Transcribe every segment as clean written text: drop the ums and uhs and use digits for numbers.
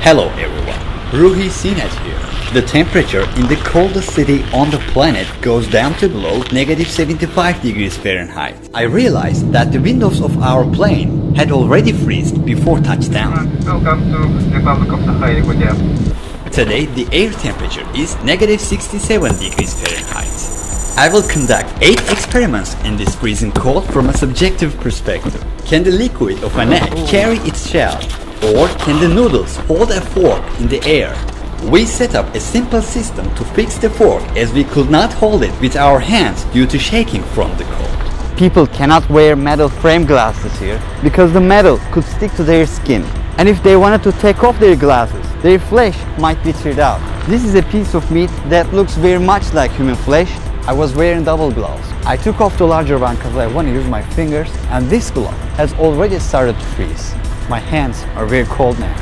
Hello everyone, Ruhi Sinet here. The temperature in the coldest city on the planet goes down to below -75 degrees Fahrenheit. I realized that the windows of our plane had already freezed before touchdown. Welcome to Republic of Sakha, Yakutia. Today the air temperature is -67 degrees Fahrenheit. I will conduct 8 experiments in this freezing cold from a subjective perspective. Can the liquid of an egg carry its shell? Or can the noodles hold a fork in the air? We set up a simple system to fix the fork as we could not hold it with our hands due to shaking from the cold. People cannot wear metal frame glasses here because the metal could stick to their skin. And if they wanted to take off their glasses, their flesh might be teared out. This is a piece of meat that looks very much like human flesh. I was wearing double gloves. I took off the larger one because I want to use my fingers, and this glove has already started to freeze. My hands are very cold now.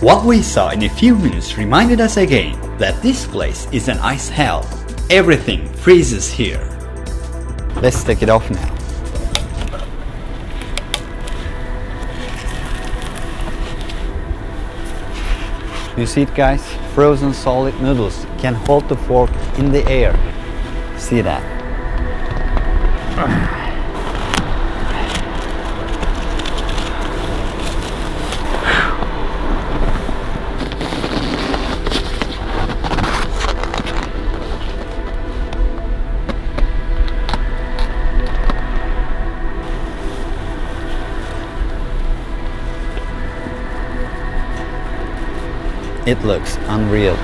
What we saw in a few minutes reminded us again that this place is an ice hell. Everything freezes here. Let's take it off now. You see it, guys? Frozen solid noodles can hold the fork in the air. See that? It looks unreal.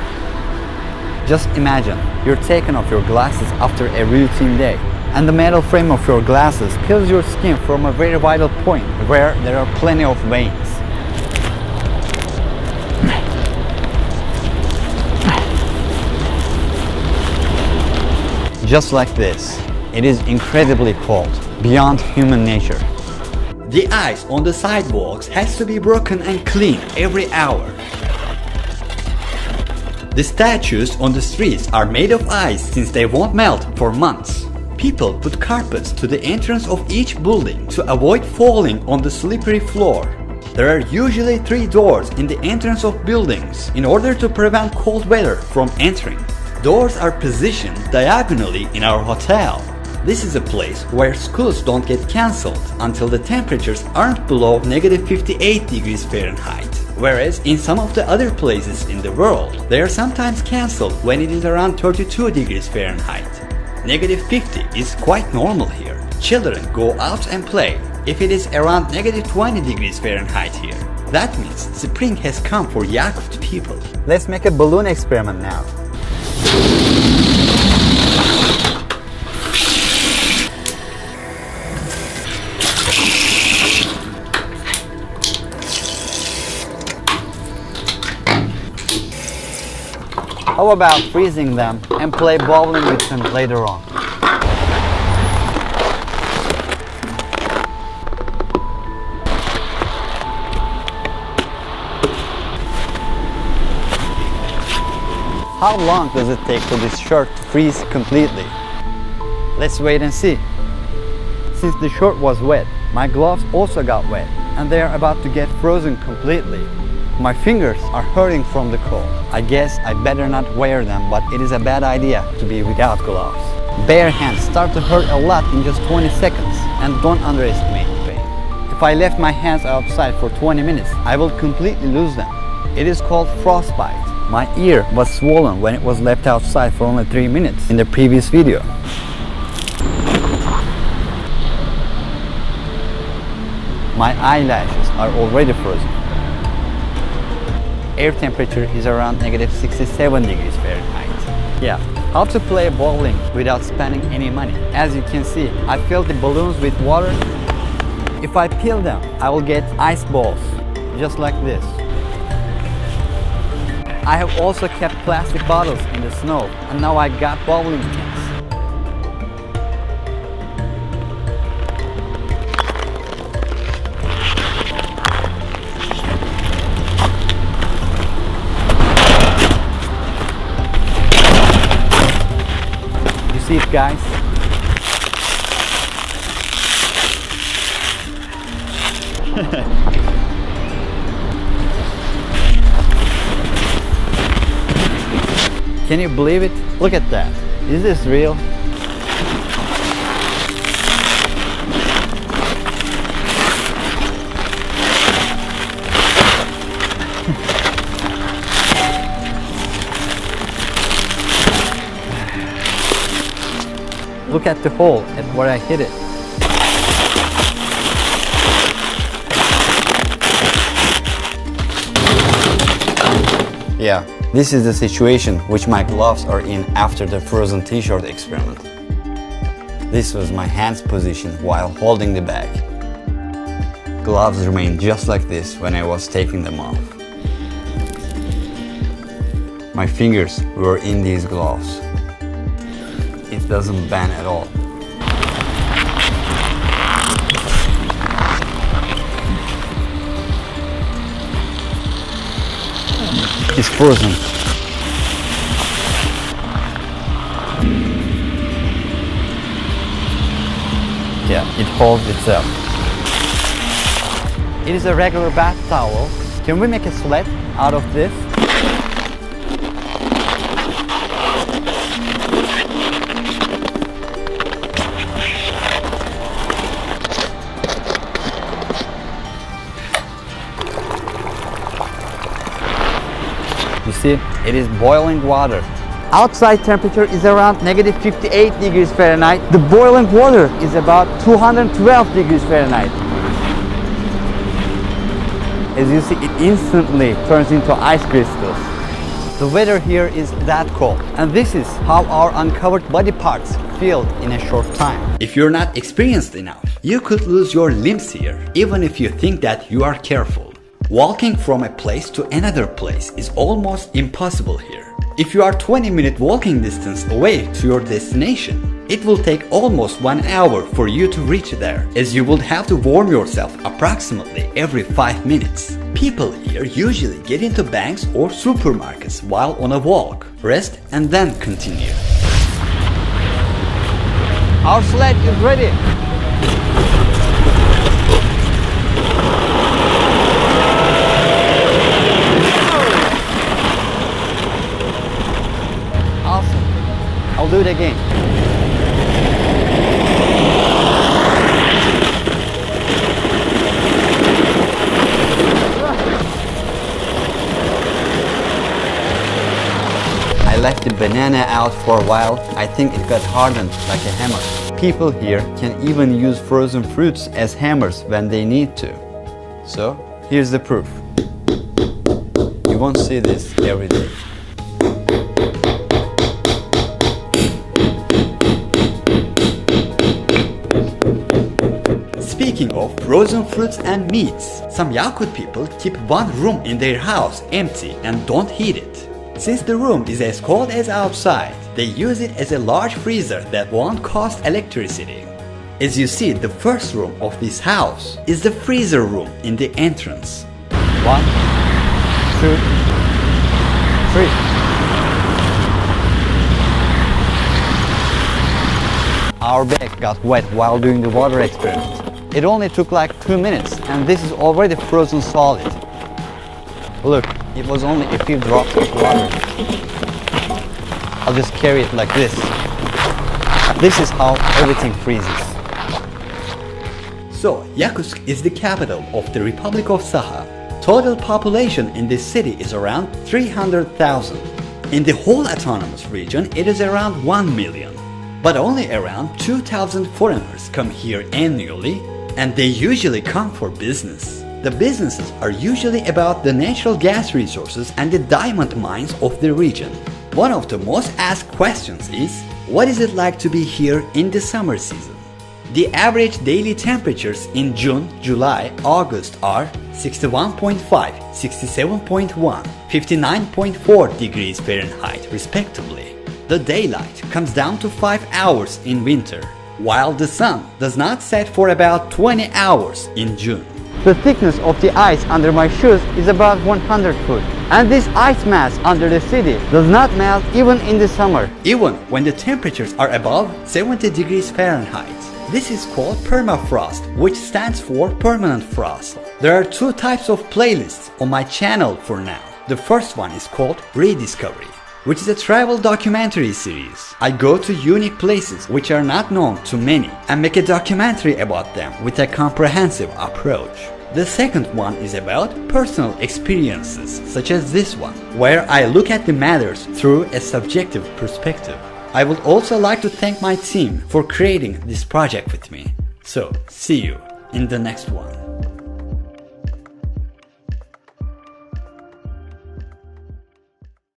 Just imagine you're taking off your glasses after a routine day, and the metal frame of your glasses peels your skin from a very vital point where there are plenty of veins. Just like this. It is incredibly cold, beyond human nature. The ice on the sidewalks has to be broken and cleaned every hour. The statues on the streets are made of ice since they won't melt for months. People put carpets to the entrance of each building to avoid falling on the slippery floor. There are usually 3 doors in the entrance of buildings in order to prevent cold weather from entering. Doors are positioned diagonally in our hotel. This is a place where schools don't get cancelled until the temperatures aren't below -58 degrees Fahrenheit. Whereas in some of the other places in the world, they are sometimes cancelled when it is around 32 degrees Fahrenheit. -50 is quite normal here. Children go out and play if it is around -20 degrees Fahrenheit here. That means spring has come for Yakut people. Let's make a balloon experiment now. How about freezing them and play bowling with them later on? How long does it take for this shirt to freeze completely? Let's wait and see. Since the shirt was wet, my gloves also got wet, and they are about to get frozen completely. My fingers are hurting from the cold. I guess I better not wear them, but it is a bad idea to be without gloves. Bare hands start to hurt a lot in just 20 seconds, and don't underestimate the pain. If I left my hands outside for 20 minutes, I will completely lose them. It is called frostbite. My ear was swollen when it was left outside for only 3 minutes in the previous video. My eyelashes are already frozen. Air temperature is around -67 degrees Fahrenheit. Yeah, how to play bowling without spending any money. As you can see, I filled the balloons with water. If I peel them, I will get ice balls, just like this. I have also kept plastic bottles in the snow, and now I got bowling pins. See it, guys? Can you believe it? Look at that. Is this real? Look at the hole at where I hit it. Yeah, this is the situation which my gloves are in after the frozen t-shirt experiment. This was my hand's position while holding the bag. Gloves remained just like this when I was taking them off. My fingers were in these gloves. It doesn't bend at all. It's frozen. Yeah, it holds itself. It is a regular bath towel. Can we make a sled out of this? You see, it is boiling water. Outside temperature is around -58 degrees Fahrenheit. The boiling water is about 212 degrees Fahrenheit. As you see, it instantly turns into ice crystals. The weather here is that cold, and this is how our uncovered body parts feel in a short time. If you're not experienced enough, you could lose your limbs here, even if you think that you are careful. Walking from a place to another place is almost impossible here. If you are 20-minute walking distance away to your destination, it will take almost 1 hour for you to reach there, as you would have to warm yourself approximately every 5 minutes. People here usually get into banks or supermarkets while on a walk, rest and then continue. Our sled is ready. Awesome. I'll do it again. I left the banana out for a while. I think it got hardened like a hammer. People here can even use frozen fruits as hammers when they need to. So, here's the proof. You won't see this every day. Speaking of frozen fruits and meats, some Yakut people keep one room in their house empty and don't heat it. Since the room is as cold as outside, they use it as a large freezer that won't cost electricity. As you see, the first room of this house is the freezer room in the entrance. 1, 2, 3. Our bag got wet while doing the water experiment. It only took like 2 minutes, and this is already frozen solid. Look, it was only a few drops of water. I'll just carry it like this. This is how everything freezes. So, Yakutsk is the capital of the Republic of Sakha. Total population in this city is around 300,000. In the whole autonomous region, it is around 1 million. But only around 2,000 foreigners come here annually, and they usually come for business. The businesses are usually about the natural gas resources and the diamond mines of the region. One of the most asked questions is, what is it like to be here in the summer season? The average daily temperatures in June, July, August are 61.5, 67.1, 59.4 degrees Fahrenheit respectively. The daylight comes down to 5 hours in winter, while the sun does not set for about 20 hours in June. The thickness of the ice under my shoes is about 100 foot. And this ice mass under the city does not melt even in the summer. Even when the temperatures are above 70 degrees Fahrenheit. This is called permafrost, which stands for permanent frost. There are 2 types of playlists on my channel for now. The first one is called Rediscovery. which is a travel documentary series. I go to unique places which are not known to many and make a documentary about them with a comprehensive approach. The second one is about personal experiences, such as this one, where I look at the matters through a subjective perspective. I would also like to thank my team for creating this project with me. So, see you in the next one.